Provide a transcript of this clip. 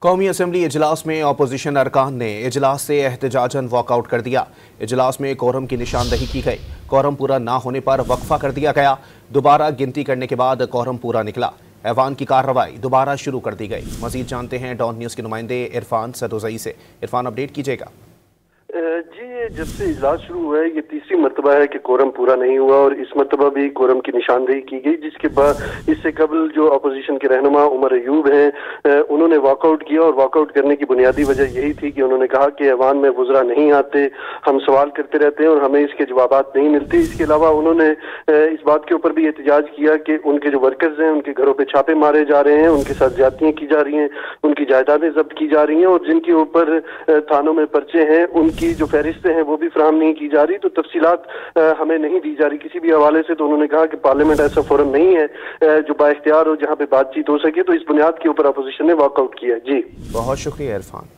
कौमी असम्बली इजलास में अपोजिशन अरकान ने इजलास से एहतजाजन वॉकआउट कर दिया। इजलास में कोरम की निशानदही की गई। कोरम पूरा ना होने पर वक्फा कर दिया गया। दोबारा गिनती करने के बाद कोरम पूरा निकला। ऐवान की कार्रवाई दोबारा शुरू कर दी गई। मजीद जानते हैं डॉन न्यूज़ के नुमाइंदे इरफान सदोजई से। इरफान, अपडेट कीजिएगा। जी, जब से इजलास शुरू हुआ है ये तीसरी मरतबा है कि कोरम पूरा नहीं हुआ और इस मरतबा भी कोरम की निशानदेही की गई, जिसके बाद इससे कबल जो अपोजिशन के रहनुमा उमर अयूब हैं उन्होंने वॉकआउट किया और वॉकआउट करने की बुनियादी वजह यही थी कि उन्होंने कहा कि ऐवान में वुज़रा नहीं आते, हम सवाल करते रहते हैं और हमें इसके जवाबात नहीं मिलते। इसके अलावा उन्होंने इस बात के ऊपर भी एहतजाज किया कि उनके जो वर्कर्स हैं उनके घरों पर छापे मारे जा रहे हैं, उनके साथ ज्यादतियाँ की जा रही हैं, उनकी जायदादें जब्त की जा रही हैं और जिनके ऊपर थानों में पर्चे हैं उनकी जो फहरिस्तें हैं वो भी फराहम नहीं की जा रही। तो तफसीलात हमें नहीं दी जा रही किसी भी हवाले से। तो उन्होंने कहा कि पार्लियामेंट ऐसा फोरम नहीं है जो बाइख्तियार हो जहां पे बातचीत हो सके। तो इस बुनियाद के ऊपर अपोजिशन ने वॉकआउट किया। जी, बहुत शुक्रिया इरफान।